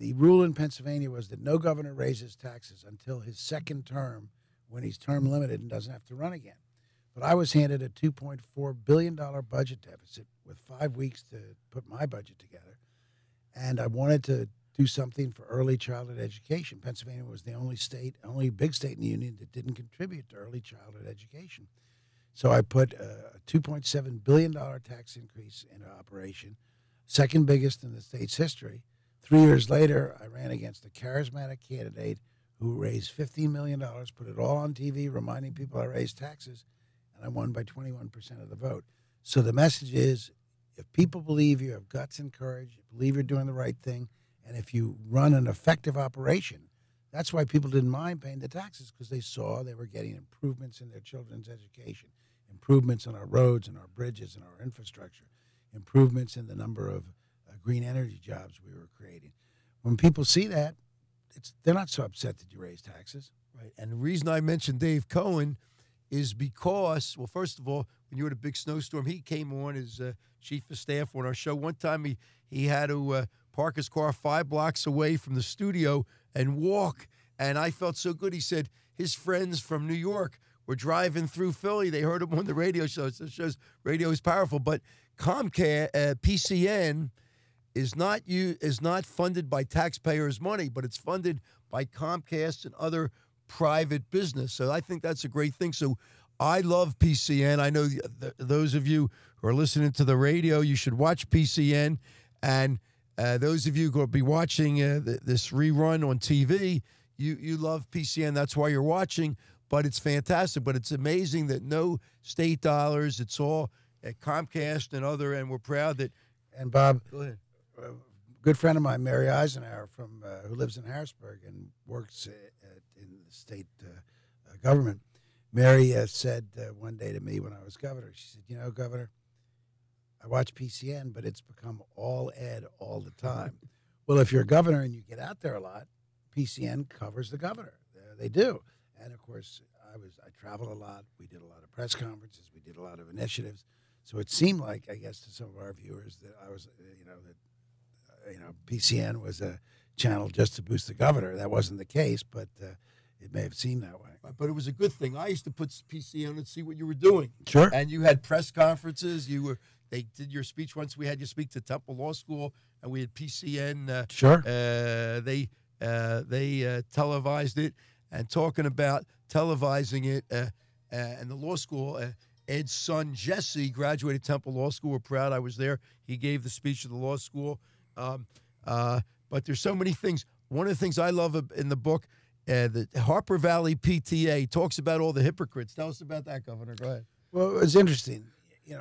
the rule in Pennsylvania was that no governor raises taxes until his second term, when he's term limited and doesn't have to run again. But I was handed a $2.4 billion budget deficit with 5 weeks to put my budget together. And I wanted to do something for early childhood education. Pennsylvania was the only big state in the union that didn't contribute to early childhood education. So I put a $2.7 billion tax increase into operation, second biggest in the state's history. 3 years later, I ran against a charismatic candidate who raised $15 million, put it all on TV, reminding people I raised taxes, and I won by 21% of the vote. So the message is, if people believe you have guts and courage, believe you're doing the right thing, and if you run an effective operation, that's why people didn't mind paying the taxes, because they saw they were getting improvements in their children's education, improvements on our roads and our bridges and our infrastructure, improvements in the number of green energy jobs we were creating. When people see that, they're not so upset that you raise taxes. Right. And the reason I mentioned Dave Cohen is because, well, first of all, when you were at a big snowstorm, he came on as chief of staff on our show. One time he had to park his car 5 blocks away from the studio and walk, and I felt so good. He said his friends from New York were driving through Philly. They heard him on the radio show. So it shows radio is powerful. But Comcast, PCN, is not funded by taxpayers' money, but it's funded by Comcast and other private business. So I think that's a great thing. So I love PCN. I know those of you who are listening to the radio, you should watch PCN. And those of you who will be watching this rerun on TV, you love PCN. That's why you're watching. But it's fantastic. But it's amazing that no state dollars. It's all at Comcast and other. And we're proud that. And Bob, go ahead. A good friend of mine, Mary Eisenhower, who lives in Harrisburg and works in the state government. Mary said one day to me when I was governor, she said, "You know, Governor, I watch PCN, but it's become all ed all the time." Well, if you're a governor and you get out there a lot, PCN covers the governor. They do. And of course, I traveled a lot. We did a lot of press conferences. We did a lot of initiatives. So it seemed like, I guess, to some of our viewers that I was, PCN was a channel just to boost the governor. That wasn't the case, but it may have seemed that way. But it was a good thing. I used to put PCN and see what you were doing. Sure. And you had press conferences. They did your speech once. We had you speak to Temple Law School, and we had PCN. Sure. They televised it, and talking about televising it, and the law school. Ed's son Jesse graduated Temple Law School. We're proud. I was there. He gave the speech at the law school. But there's so many things. One of the things I love in the book, the Harper Valley PTA talks about all the hypocrites. Tell us about that, Governor. Go ahead. Well, it's interesting.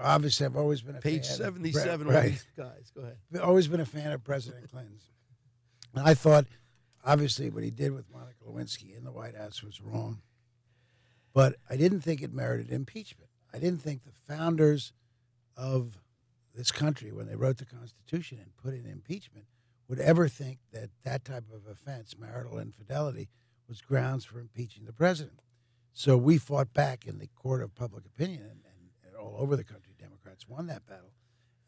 Obviously, I've always been a Page fan 77 of all these guys. Go ahead. I've always been a fan of President Clinton's. And I thought, obviously, what he did with Monica Lewinsky in the White House was wrong. But I didn't think it merited impeachment. I didn't think the founders of this country, when they wrote the Constitution and put in impeachment, would ever think that that type of offense, marital infidelity, was grounds for impeaching the president. So we fought back in the court of public opinion, and all over the country, Democrats won that battle.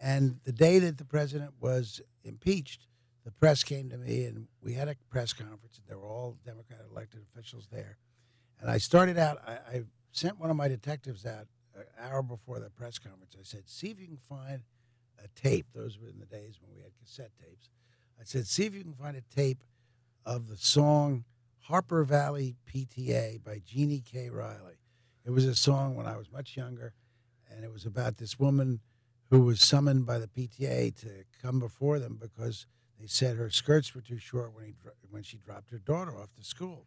And the day that the president was impeached, the press came to me, and we had a press conference, and there were all Democrat elected officials there. And I started out, I sent one of my detectives out an hour before the press conference. I said, see if you can find a tape. Those were in the days when we had cassette tapes. I said, see if you can find a tape of the song Harper Valley PTA by Jeannie K. Riley. It was a song when I was much younger, and it was about this woman who was summoned by the PTA to come before them because they said her skirts were too short when she dropped her daughter off to school.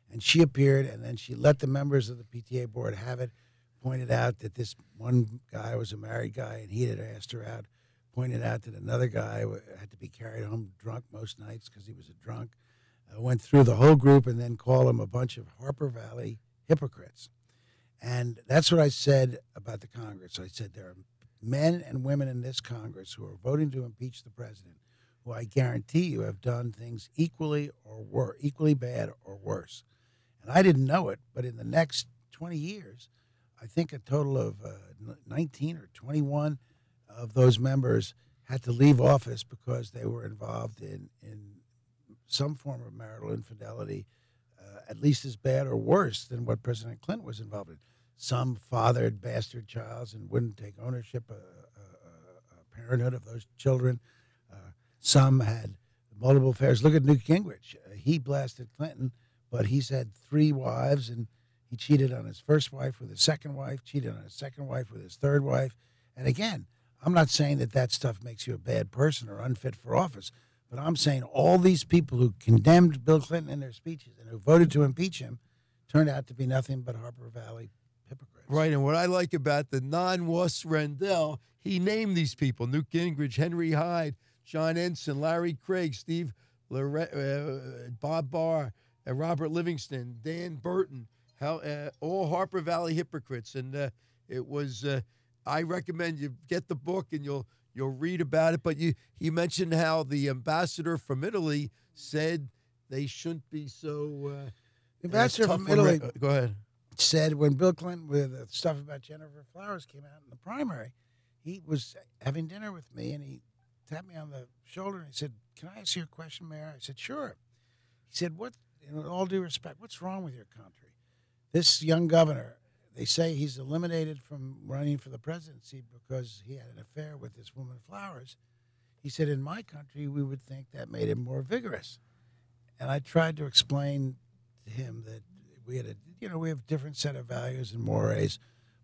And she appeared, and then she let the members of the PTA board have it, pointed out that this one guy was a married guy, and he had asked her out, pointed out that another guy had to be carried home drunk most nights because he was a drunk, went through the whole group and then called them a bunch of Harper Valley hypocrites. And that's what I said about the Congress. I said there are men and women in this Congress who are voting to impeach the president who I guarantee you have done things equally bad or worse. And I didn't know it, but in the next 20 years, I think a total of 19 or 21 of those members had to leave office because they were involved in some form of marital infidelity, at least as bad or worse than what President Clinton was involved in. Some fathered bastard childs and wouldn't take ownership of parenthood of those children. Some had multiple affairs. Look at Newt Gingrich. He blasted Clinton, but he's had 3 wives, and he cheated on his first wife with his second wife, cheated on his second wife with his third wife. And again, I'm not saying that stuff makes you a bad person or unfit for office, but I'm saying all these people who condemned Bill Clinton in their speeches and who voted to impeach him turned out to be nothing but Harper Valley hypocrites. Right, and what I like about the non-wuss Rendell, he named these people: Newt Gingrich, Henry Hyde, John Ensign, Larry Craig, Steve Bob Barr, Robert Livingston, Dan Burton, all Harper Valley hypocrites. And it was, I recommend you get the book and you'll read about it. But you mentioned how the ambassador from Italy said they shouldn't be so. The ambassador from Italy go ahead. Said when Bill Clinton, with the stuff about Jennifer Flowers came out in the primary, he was having dinner with me and he tapped me on the shoulder and he said, "Can I ask you a question, Mayor?" I said, "Sure." He said, "What, with all due respect, what's wrong with your country? This young governor, they say he's eliminated from running for the presidency because he had an affair with this woman Flowers." He said, "In my country, we would think that made him more vigorous." And I tried to explain to him that we had we have a different set of values and mores.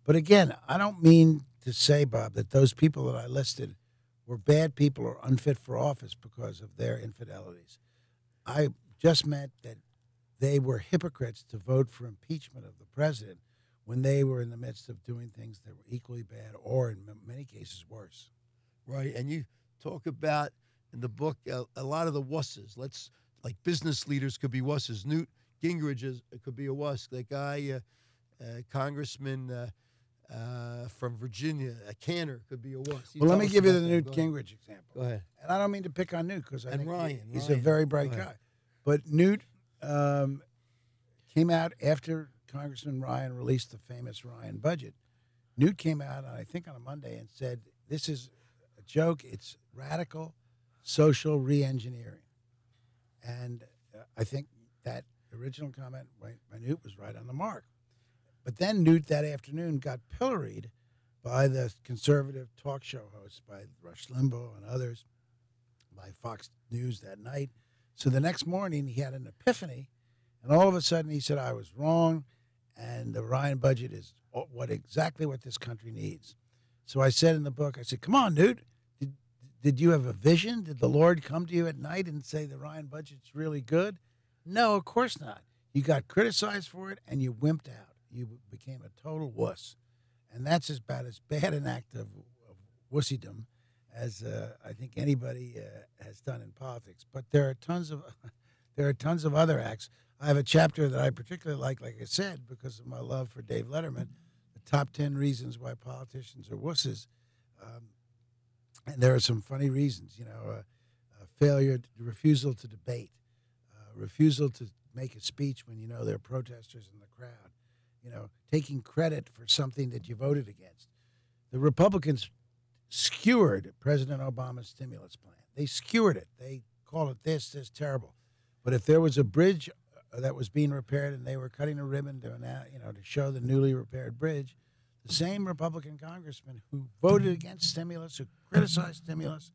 But again, I don't mean to say, Bob, that those people that I listed were bad people or unfit for office because of their infidelities. I just meant that they were hypocrites to vote for impeachment of the president when they were in the midst of doing things that were equally bad or, in many cases, worse. Right, and you talk about in the book a lot of the wusses. Like business leaders could be wusses. Newt Gingrich could be a wuss. That guy, Congressman from Virginia, Cantor, could be a wuss. Well, let me give you the Newt Gingrich example. Go ahead. And I don't mean to pick on Newt because I think he's Ryan. a very bright guy. But Newt came out after Congressman Ryan released the famous Ryan budget. Newt came out, I think on a Monday, and said, "This is a joke. It's radical social re-engineering." And I think that original comment by Newt was right on the mark. But then Newt that afternoon got pilloried by the conservative talk show hosts, by Rush Limbaugh and others, by Fox News that night. So the next morning he had an epiphany, and all of a sudden he said, "I was wrong, and the Ryan budget is exactly what this country needs." So I said in the book, I said, "Come on, Newt. Did you have a vision? Did the Lord come to you at night and say the Ryan budget's really good?" No, of course not. You got criticized for it, and you wimped out. You became a total wuss. And that's about as bad an act of wussydom as I think anybody has done in politics. But there are tons of other acts. I have a chapter that I particularly like I said, because of my love for Dave Letterman, the top 10 reasons why politicians are wusses. And there are some funny reasons, failure, refusal to debate, refusal to make a speech when you know there are protesters in the crowd, taking credit for something that you voted against. The Republicans skewered President Obama's stimulus plan. They skewered it. They called it this terrible. But if there was a bridge that was being repaired and they were cutting a ribbon to show the newly repaired bridge, the same Republican congressman who voted against stimulus, who criticized stimulus,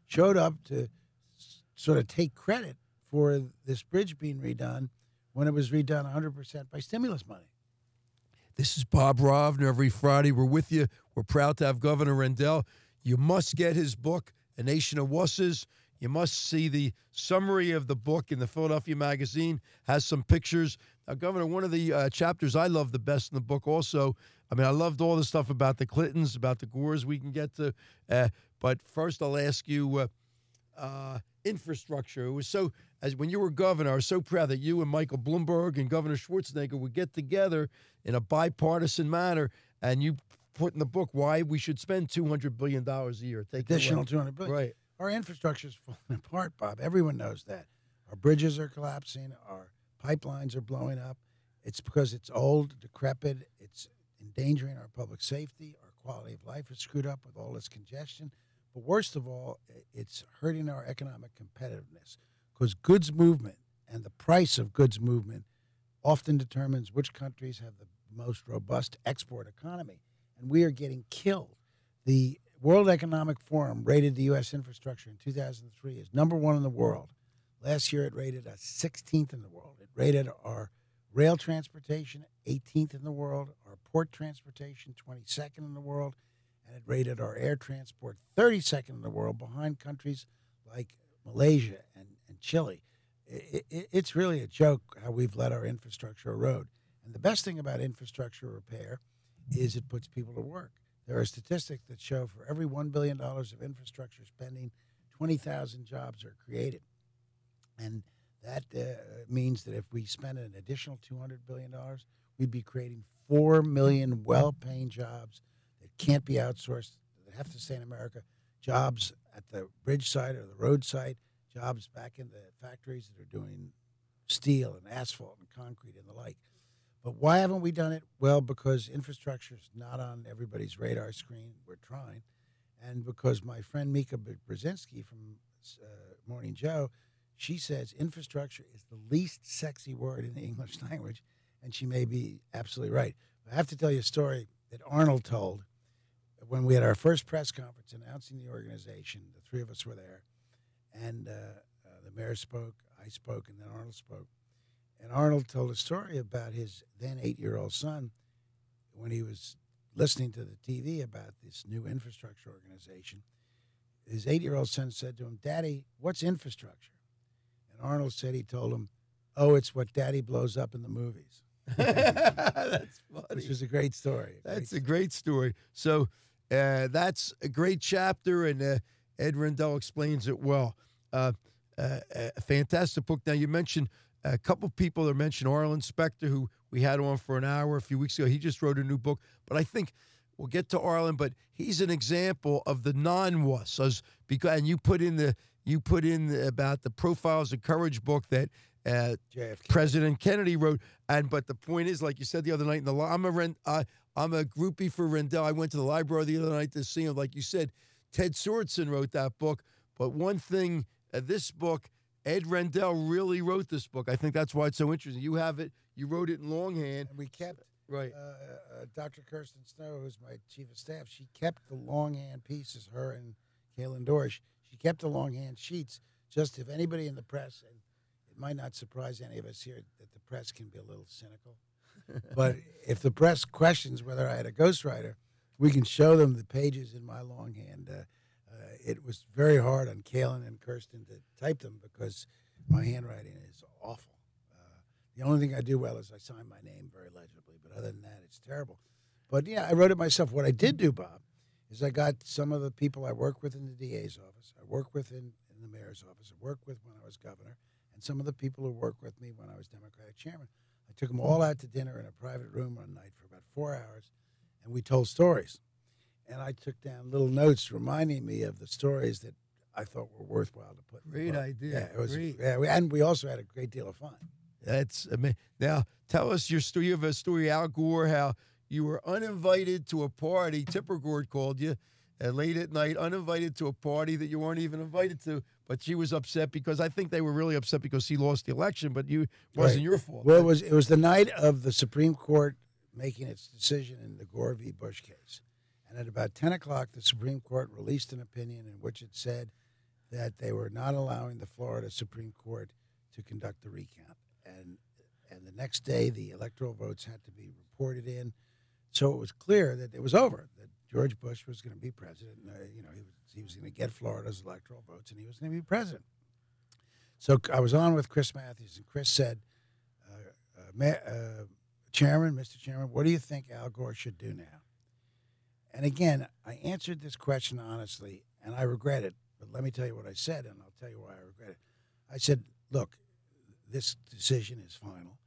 showed up to sort of take credit for this bridge being redone when it was redone 100% by stimulus money. This is Bob Rovner. Every Friday we're with you. We're proud to have Governor Rendell. You must get his book, A Nation of Wusses. You must see the summary of the book in the Philadelphia Magazine. Has some pictures. Now, Governor, one of the chapters I love the best in the book also, I loved all the stuff about the Clintons, about the Gores we can get to. But first I'll ask you infrastructure. It was so, as when you were governor, I was so proud that you and Michael Bloomberg and Governor Schwarzenegger would get together in a bipartisan manner, and you put in the book why we should spend $200 billion a year. Additional $200 billion. Right. Our infrastructure is falling apart, Bob. Everyone knows that. Our bridges are collapsing. Our pipelines are blowing up. It's because it's old, decrepit. It's endangering our public safety. Our quality of life is screwed up with all this congestion. But worst of all, it's hurting our economic competitiveness. because goods movement and the price of goods movement often determines which countries have the most robust export economy. And we are getting killed. The World Economic Forum rated the U.S. infrastructure in 2003 as number one in the world. Last year, it rated us 16th in the world. It rated our rail transportation 18th in the world, our port transportation 22nd in the world, and it rated our air transport 32nd in the world, behind countries like Malaysia and Chile. It's really a joke how we've let our infrastructure erode. And the best thing about infrastructure repair is it puts people to work. There are statistics that show for every $1 billion of infrastructure spending, 20,000 jobs are created. And that means that if we spend an additional $200 billion, we'd be creating 4 million well-paying jobs that can't be outsourced, that have to stay in America, jobs at the bridge site or the road site, jobs back in the factories that are doing steel and asphalt and concrete and the like. But why haven't we done it? Well, because infrastructure is not on everybody's radar screen. We're trying. And because my friend Mika Brzezinski from Morning Joe, she says infrastructure is the least sexy word in the English language, and she may be absolutely right. I have to tell you a story that Arnold told when we had our first press conference announcing the organization. The three of us were there, and the mayor spoke, I spoke, and then Arnold spoke. And Arnold told a story about his then 8-year-old son when he was listening to the TV about this new infrastructure organization. His 8-year-old son said to him, "Daddy, what's infrastructure?" And Arnold said he told him, "Oh, it's what Daddy blows up in the movies." That's funny. Which is a great story. That's a great story. So that's a great chapter, and Ed Rendell explains it well. A fantastic book. Now, you mentioned a couple people that mentioned Arlen Specter, who we had on for an hour a few weeks ago. He just wrote a new book. But I think we'll get to Arlen, but he's an example of the non-wuss. And you put in about the Profiles of Courage book that President Kennedy wrote. But the point is, like you said the other night, I'm a groupie for Rendell. I went to the library the other night to see him. Like you said, Ted Sorensen wrote that book. But one thing, this book, Ed Rendell really wrote this book. I think that's why it's so interesting. You have it. You wrote it in longhand. And we kept, right. Dr. Kirsten Snow, who's my chief of staff, she kept the longhand pieces, her and Kaylin Dorsch. She kept the longhand sheets just if anybody in the press, and it might not surprise any of us here that the press can be a little cynical, but if the press questions whether I had a ghostwriter, we can show them the pages in my longhand. It was very hard on Kaylin and Kirsten to type them because my handwriting is awful. The only thing I do well is I sign my name very legibly, but other than that, it's terrible. But, yeah, I wrote it myself. What I did do, Bob, is I got some of the people I work with in the DA's office, I work with in the mayor's office, I worked with when I was governor, and some of the people who worked with me when I was Democratic chairman. I took them all out to dinner in a private room one night for about 4 hours, and we told stories. And I took down little notes reminding me of the stories that I thought were worthwhile to put in the book. Great idea. Yeah, it was. Great. Yeah, and we also had a great deal of fun. That's amazing. Now, tell us your story. You have a story, Al Gore, how you were uninvited to a party. Tipper Gore called you late at night, uninvited to a party that you weren't even invited to, but she was upset because I think they were really upset because he lost the election, but it wasn't your fault. Well, it was the night of the Supreme Court making its decision in the Gore v. Bush case. And at about 10 o'clock, the Supreme Court released an opinion in which it said that they were not allowing the Florida Supreme Court to conduct the recount. And the next day, the electoral votes had to be reported in. So it was clear that it was over, that George Bush was going to be president. He was going to get Florida's electoral votes, and he was going to be president. So I was on with Chris Matthews, and Chris said, Mr. Chairman, what do you think Al Gore should do now? And again, I answered this question honestly, and I regret it. But let me tell you what I said, and I'll tell you why I regret it. I said, look, this decision is final.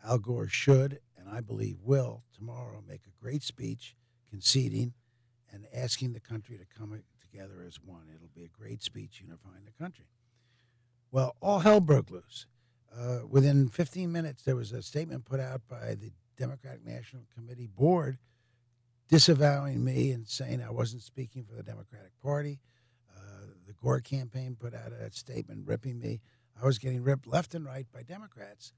Al Gore should, and I believe will, tomorrow make a great speech conceding and asking the country to come together as one. It'll be a great speech unifying the country. Well, all hell broke loose. Within 15 minutes, there was a statement put out by the Democratic National Committee board disavowing me and saying I wasn't speaking for the Democratic Party. The Gore campaign put out a statement ripping me. I was getting ripped left and right by Democrats.